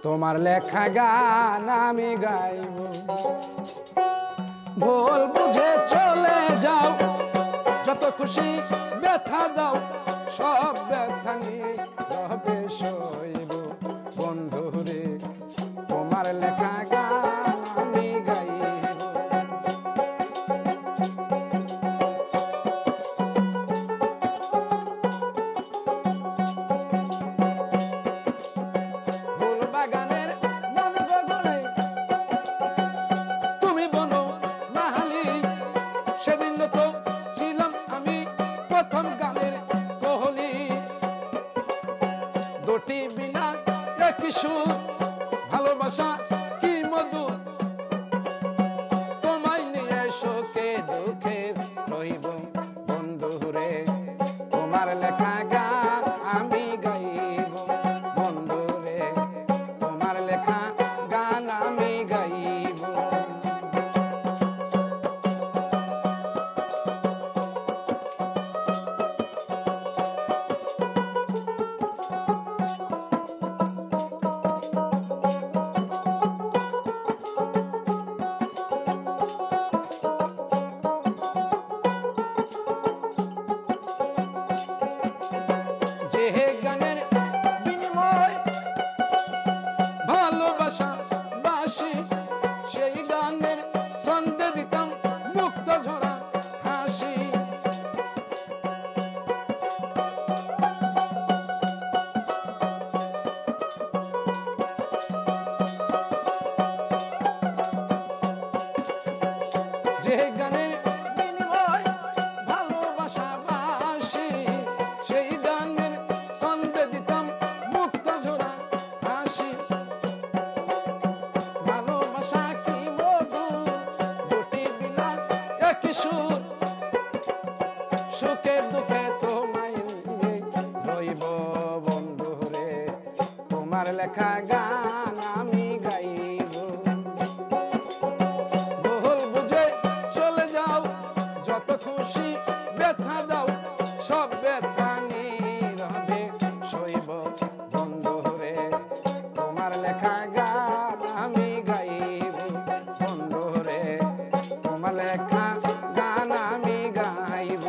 তোমার লেখা গান আমি গাইব, ভুল বুঝে চলে যাও, যত খুশি ব্যথা দাও, সব ব্যথা নিয়ে রবে সইব বন্ধুরে, তোমার লেখা গান আমি গাইব। ফুল বাগানের বন গগনে তুমি বনো মাহালি, সেদিন তো ছিলাম আমি প্রথম গানের কোহলি, দুটি বিনা একই সুর, ভালোবাসা কি মধু, তোমায় নিয়ে সুখে দুঃখে রইব বন্ধুরে, তোমার লেখা গান আমি গাইব বন্ধুরে, তোমার লেখা গান আমি গাইব। গানের বিনিময় ভালোবাসা বাসি, সেই গানের ছন্দে দিতাম মুক্ত ঝরা হাসি, যে গানের বিনিময় ভালোবাসা বাসি, সেই গানের ছন্দে দিতাম মুক্ত ঝরা হাসি, ভালোবাসা কি মধু, দুটি বিলাস একই সুর, সুখে দুঃখে তোমায় নিয়ে রইব বন্ধুরে, তোমার লেখা গান আমি গাইব, ভুল বুঝে চলে যাও, যত খুশি ব্যথা দাও, সব ব্যথা নীরবে সইব বন্ধুরে, তোমার লেখা গান আমি গাইব বন্ধুরে, তোমার লেখা গান আমি গাইব।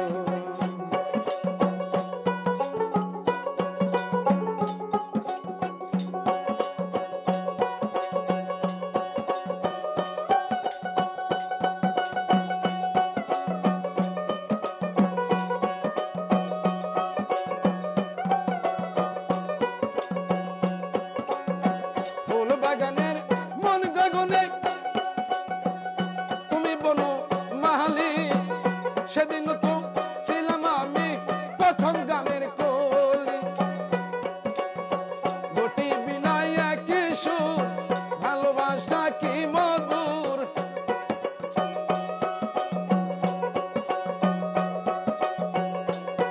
ফুল বাগানের মন গগনে তুমি বনো মাহালি, সেদিন তো ছিলাম আমি প্রথম গানের কলি, দুটি বিনা একই সুর, ভালোবাসা কি মধুর,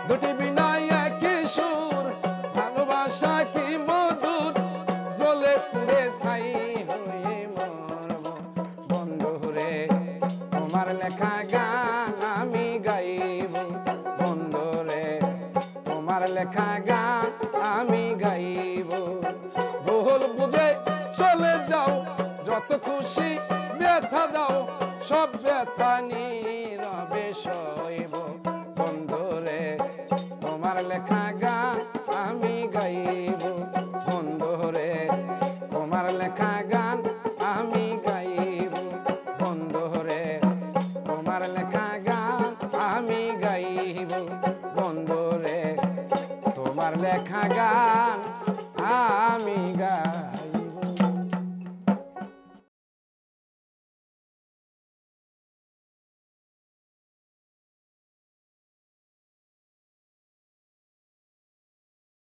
দুটি বিনা একই সুর, ভালোবাসা কি মধুর, জ্বলে পুড়ে ছাই হয়ে মরব বন্ধুরে, তোমার লেখা গান আমি গাইব বন্ধুরে, তোমার লেখা গান আমি গাইব, ভুল বুঝে চলে যাও, যত খুশি ব্যথা দাও, সব ব্যথা নীরবে সইব বন্ধুরে, তোমার লেখা গান আমি গাইব বন্ধুরে, তোমার লেখা গান আমি গাইব বন্ধুরে, তোমার লেখা গান আমি গাইব বন্ধুরে, তোমার লেখা গান আমি গাইব।